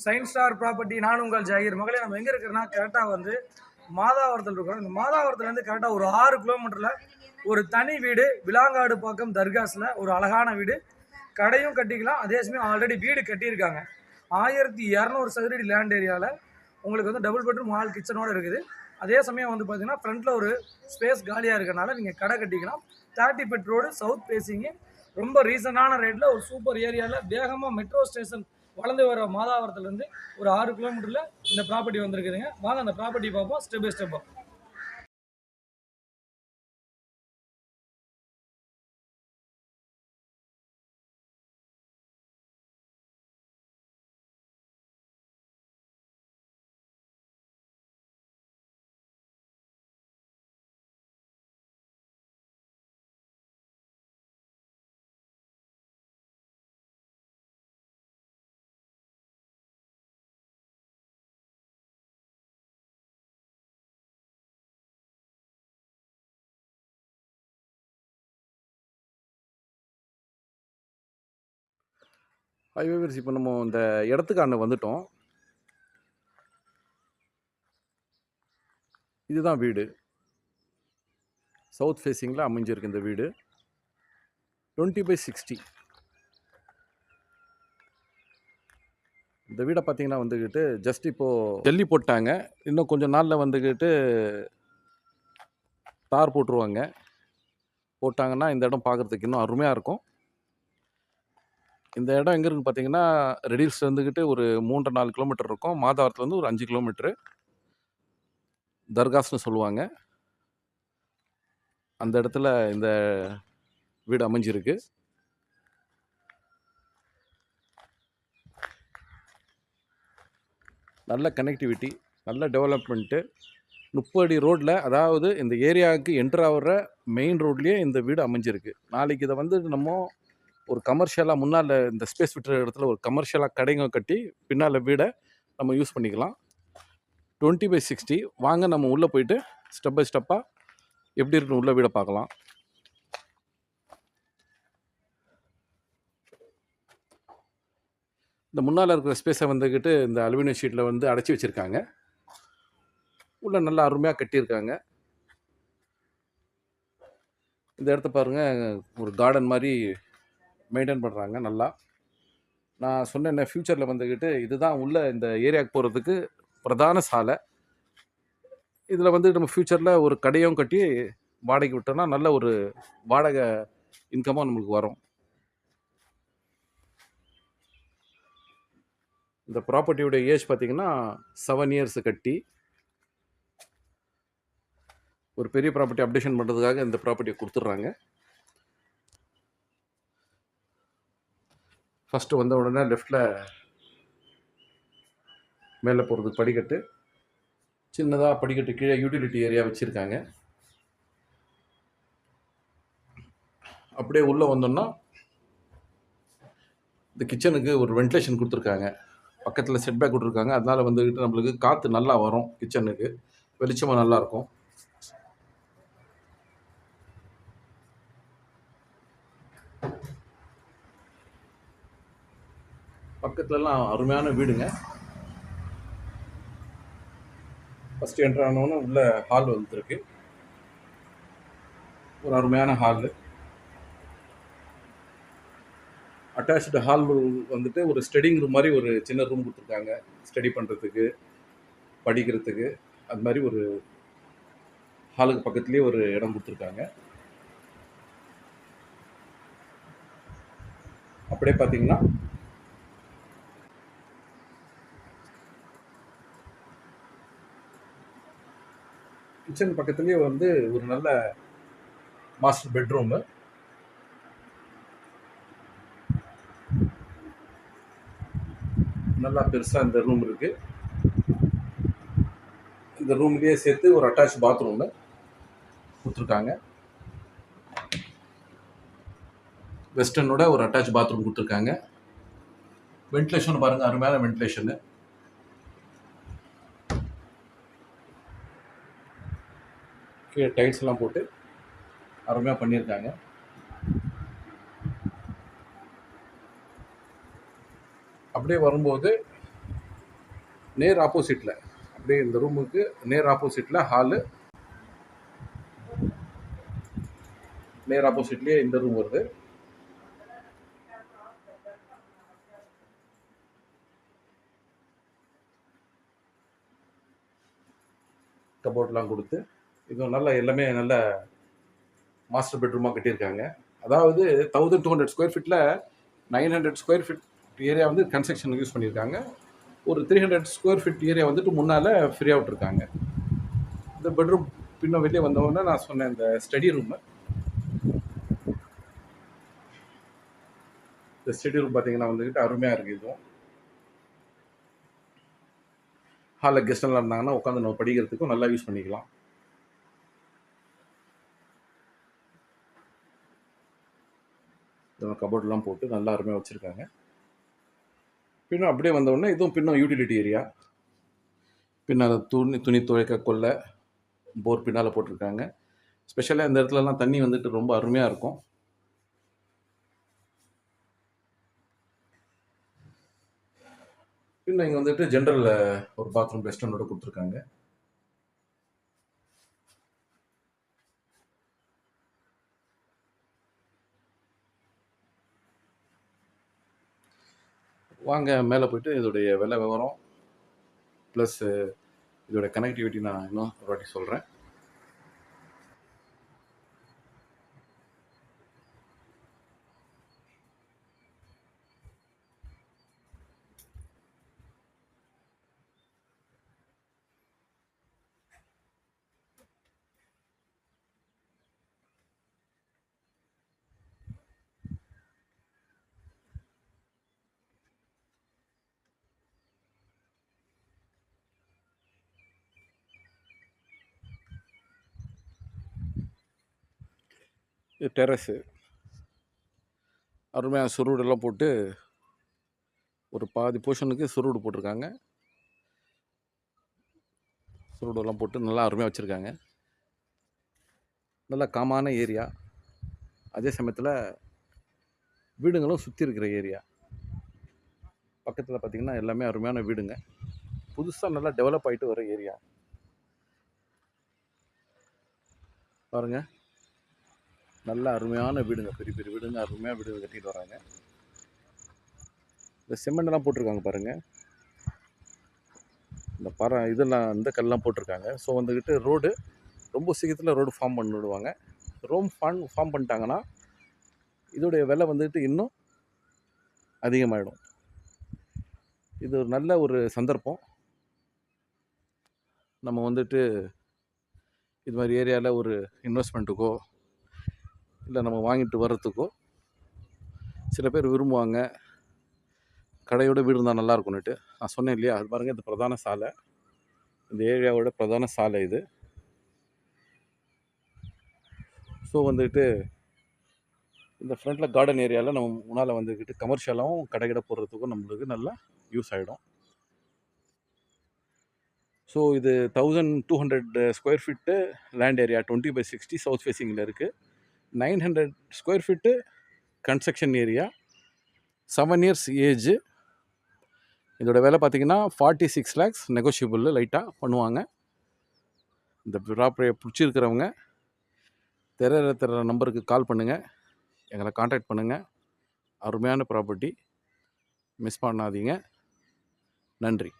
Sign star property, நான் உங்கள் ஜாகிர். மகளே, நம்ம எங்கே இருக்கிறோன்னா கரெக்டாக வந்து மாதாவரத்தில் இருக்கிறோம். இந்த மாதாவரத்துலேருந்து கரெக்டாக ஒரு 6 கிலோமீட்டரில் ஒரு தனி வீடு, விலாங்காடு பக்கம் தர்காஸில் ஒரு அழகான வீடு. கடையும் கட்டிக்கலாம், அதே சமயம் ஆல்ரெடி வீடு கட்டியிருக்காங்க. 1200 சதுரடி லேண்ட் ஏரியாவில் உங்களுக்கு வந்து டபுள் பெட்ரூம் ஹால் கிச்சனோடு இருக்குது. அதே சமயம் வந்து பார்த்தீங்கன்னா ஃப்ரண்ட்டில் ஒரு ஸ்பேஸ் காலியாக இருக்கிறனால நீங்கள் கடை கட்டிக்கலாம். 30 ஃபீட் ரோடு, சவுத் ஃபேஸிங்கு, ரொம்ப ரீசனான ரேட்டில் ஒரு சூப்பர் ஏரியாவில் வேகமாக மெட்ரோ ஸ்டேஷன் வளர்ந்து வர மாதாவரத்துலேருந்து ஒரு 6 கிலோமீட்டரில் இந்த ப்ராப்பர்ட்டி வந்துருக்குதுங்க. வாங்க அந்த ப்ராப்பர்ட்டி பார்ப்போம் ஸ்டெப் பை ஸ்டெப்பாக. ஹைவேவர்ஸ் இப்போ நம்ம இந்த இடத்துக்கான வந்துட்டோம். இதுதான் வீடு. சவுத் ஃபேஸிங்கில் அமைஞ்சிருக்கு இந்த வீடு. 20/60. இந்த வீடை பார்த்தீங்கன்னா வந்துக்கிட்டு ஜஸ்ட் இப்போது ஜல்லி போட்டாங்க. இன்னும் கொஞ்சம் நாளில் வந்துக்கிட்டு தார் போட்டுருவாங்க. போட்டாங்கன்னா இந்த இடம் பார்க்குறதுக்கு இன்னும் அருமையாக இருக்கும். இந்த இடம் எங்கே இருக்குன்னு பார்த்தீங்கன்னா ரெடில்ஸ் வந்துக்கிட்டு ஒரு 3-4 கிலோமீட்டர் இருக்கும். மாதாவரத்துலேருந்து ஒரு 5 கிலோமீட்டரு. தர்காஸ்னு சொல்லுவாங்க. அந்த இடத்துல இந்த வீடு அமைஞ்சிருக்கு. நல்ல கனெக்டிவிட்டி, நல்ல டெவலப்மெண்ட்டு. 30 அடி ரோட்டில், அதாவது இந்த ஏரியாவுக்கு என்ட்ரு ஆகிற மெயின் ரோட்லேயே இந்த வீடு அமைஞ்சிருக்கு. நாளைக்கு இதை வந்து நம்ம ஒரு கமர்ஷியலாக முன்னால் இந்த ஸ்பேஸ் விட்டுற இடத்துல ஒரு கமர்ஷியலாக கடைங்க கட்டி பின்னால் வீடை நம்ம யூஸ் பண்ணிக்கலாம். 20/60. வாங்க நம்ம உள்ளே போயிட்டு ஸ்டெப் பை ஸ்டெப்பாக எப்படி இருக்குன்னு உள்ள வீடை பார்க்கலாம். இந்த முன்னால் இருக்கிற ஸ்பேஸை வந்துக்கிட்டு இந்த அலுமினியம் ஷீட்டில் வந்து அடைச்சி வச்சுருக்காங்க. உள்ளே நல்லா அருமையாக கட்டியிருக்காங்க. இந்த இடத்த பாருங்கள், ஒரு கார்டன் மாதிரி மெயின்டைன் பண்ணுறாங்க நல்லா. நான் சொன்னேன் ஃப்யூச்சரில் வந்துக்கிட்டு இதுதான் உள்ள இந்த ஏரியாவுக்கு போகிறதுக்கு பிரதான சாலை. இதில் வந்து நம்ம ஃப்யூச்சரில் ஒரு கடையும் கட்டி வாடகைக்கு விட்டோம்னா நல்ல ஒரு வாடகை இன்கமாக நம்மளுக்கு வரும். இந்த ப்ராப்பர்ட்டியோடைய ஏஜ் பார்த்திங்கன்னா 7 இயர்ஸ் கட்டி. ஒரு பெரிய ப்ராப்பர்ட்டி அப்டேஷன் பண்ணுறதுக்காக இந்த ப்ராப்பர்ட்டியை கொடுத்துட்றாங்க. ஃபஸ்ட்டு வந்த உடனே லெஃப்டில் மேலே போகிறதுக்கு படிக்கட்டு, சின்னதாக படிக்கட்டு கீழே யூட்டிலிட்டி ஏரியா வச்சுருக்காங்க. அப்படியே உள்ளே வந்தோம்னா இந்த கிச்சனுக்கு ஒரு வென்டிலேஷன் கொடுத்துருக்காங்க. பக்கத்தில் செட்பேக் கொடுத்துருக்காங்க. அதனால் வந்துக்கிட்டு நம்மளுக்கு காற்று நல்லா வரும். கிச்சனுக்கு வெளிச்சமாக நல்லாயிருக்கும். பக்கத்துலலாம் அருமையான வீடுங்க. ஃபஸ்ட்டு என்ட்ரு ஆனோன்னு உள்ள ஹால் வந்துருக்கு. ஒரு அருமையான ஹாலு. அட்டாச்டு ஹால் வந்துட்டு ஒரு ஸ்டடிங் ரூம் மாதிரி ஒரு சின்ன ரூம் கொடுத்துருக்காங்க. ஸ்டடி பண்ணுறதுக்கு, படிக்கிறதுக்கு, அது மாதிரி ஒரு ஹாலுக்கு பக்கத்துலேயே ஒரு இடம் கொடுத்துருக்காங்க. அப்படியே பார்த்தீங்கன்னா கிச்சன் பக்கத்துலேயே வந்து ஒரு நல்ல மாஸ்டர் பெட்ரூமு. நல்லா பெருசாக இந்த ரூம் இருக்குது. இந்த ரூம்லேயே சேர்த்து ஒரு அட்டாச் பாத்ரூமு கொடுத்துருக்காங்க. வெஸ்டர்னோட ஒரு அட்டாச் பாத்ரூம் கொடுத்துருக்காங்க. வென்டிலேஷன் பாருங்கள், அருமையான வென்டிலேஷனு. கீழே டைல்ஸ் எல்லாம் போட்டு அருமையாக பண்ணியிருக்காங்க. அப்படியே வரும்போது நேர் ஆப்போசிட்டில், அப்படியே இந்த ரூமுக்கு நேர் ஆப்போசிட்டில் ஹாலு, நேர் ஆப்போசிட்லேயே இந்த ரூம் வருது. கபோர்ட்லாம் கொடுத்து இது நல்ல எல்லாமே நல்ல மாஸ்டர் பெட்ரூமாக கட்டியிருக்காங்க. அதாவது 1200 ஸ்கொயர் ஃபீட்டில் 900 ஸ்கொயர் ஃபீட் ஏரியா வந்து கன்ஸ்ட்ரக்ஷனுக்கு யூஸ் பண்ணியிருக்காங்க. ஒரு 300 ஸ்கொயர் ஃபீட் ஏரியா வந்துட்டு முன்னால் ஃப்ரீயாக விட்டுருக்காங்க. இந்த பெட்ரூம் பின்ன வெளியே வந்தவொடனே நான் சொன்னேன் இந்த ஸ்டடி ரூமு. இந்த ஸ்டடி ரூம் பார்த்தீங்கன்னா வந்துக்கிட்டு அருமையாக இருக்குது. இதுவும் ஹாலில் கெஸ்டெல்லாம் இருந்தாங்கன்னா உட்காந்து நம்ம படிக்கிறதுக்கும் நல்லா யூஸ் பண்ணிக்கலாம். கபோர்ட்லாம் போட்டு நல்லா அருமையாக வச்சுருக்காங்க. பின்னும் அப்படியே வந்தவுடனே இதுவும் பின்னும் யூட்டிலிட்டி ஏரியா. பின்னால் துணி துவைக்க கொல்லை போர் பின்னால் போட்டிருக்காங்க. ஸ்பெஷலாக இந்த இடத்துலலாம் தண்ணி வந்துட்டு ரொம்ப அருமையாக இருக்கும். பின்ன இங்கே வந்துட்டு ஜென்ரல் ஒரு பாத்ரூம் வெஸ்டர்னோட கொடுத்துருக்காங்க. வாங்க மேலே போயிட்டு இதோடைய விலை விவரம் ப்ளஸ் இதோட கனெக்டிவிட்டி நான் இன்னும் ஒரு வாட்டி சொல்கிறேன். இது டெரஸு அருமையாக சுருடெல்லாம் போட்டு ஒரு பாதி போர்ஷனுக்கு சுருடு போட்டிருக்காங்க. சுருடெல்லாம் போட்டு நல்லா அருமையாக வச்சுருக்காங்க. நல்லா காமான ஏரியா, அதே சமயத்தில் வீடுங்களும் சுற்றி இருக்கிற ஏரியா. பக்கத்தில் பார்த்திங்கன்னா எல்லாமே அருமையான வீடுங்க. புதுசாக நல்லா டெவலப் ஆகிட்டு வர ஏரியா பாருங்கள். நல்ல அருமையான வீடுங்க, பெரிய பெரிய வீடுங்க, அருமையாக வீடு கட்டிட்டு வராங்க. இந்த சிமெண்ட்லாம் போட்டிருக்காங்க பாருங்கள். இந்த இதெல்லாம் இந்த கல்லாம் போட்டிருக்காங்க. ஸோ வந்துக்கிட்டு ரோடு ரொம்ப சீக்கிரத்தில் ரோடு ஃபார்ம் பண்ணிவிடுவாங்க. ஃபார்ம் பண்ணிட்டாங்கன்னா இதோடைய விலை வந்துட்டு இன்னும் அதிகமாகிடும். இது ஒரு நல்ல ஒரு சந்தர்ப்பம். நம்ம வந்துட்டு இது மாதிரி ஏரியாவில் ஒரு இன்வெஸ்ட்மெண்ட்டுக்கோ இல்லை நம்ம வாங்கிட்டு வர்றதுக்கோ சில பேர் விரும்புவாங்க, கடையோட வீடு இருந்தால் நல்லா இருக்கும்னுட்டு. நான் சொன்னேன் இல்லையா, அது பாருங்கள், இது பிரதான சாலை, இந்த ஏரியாவோட பிரதான சாலை இது. ஸோ வந்துட்டு இந்த ஃப்ரண்ட்டில் கார்டன் ஏரியாவில் நம்ம முன்னால் வந்துக்கிட்டு கமர்ஷியலாகவும் கடைக்கிட போடுறதுக்கும் நம்மளுக்கு நல்லா யூஸ் ஆகிடும். ஸோ இது 1200 square feet land area, 20/60 south ஃபேஸிங்கில் இருக்குது. 900 square feet construction area, 7 years age. இதோட விலை பார்த்திங்கன்னா 46 lakhs, நெகோஷியபிள் லைட்டாக பண்ணுவாங்க. இந்த ப்ராப்பர்ட்டியை பிடிச்சிருக்கிறவங்க தெர நம்பருக்கு கால் பண்ணுங்கள், எங்களை காண்டாக்ட் பண்ணுங்கள். அருமையான ப்ராப்பர்ட்டி, மிஸ் பண்ணாதீங்க. நன்றி.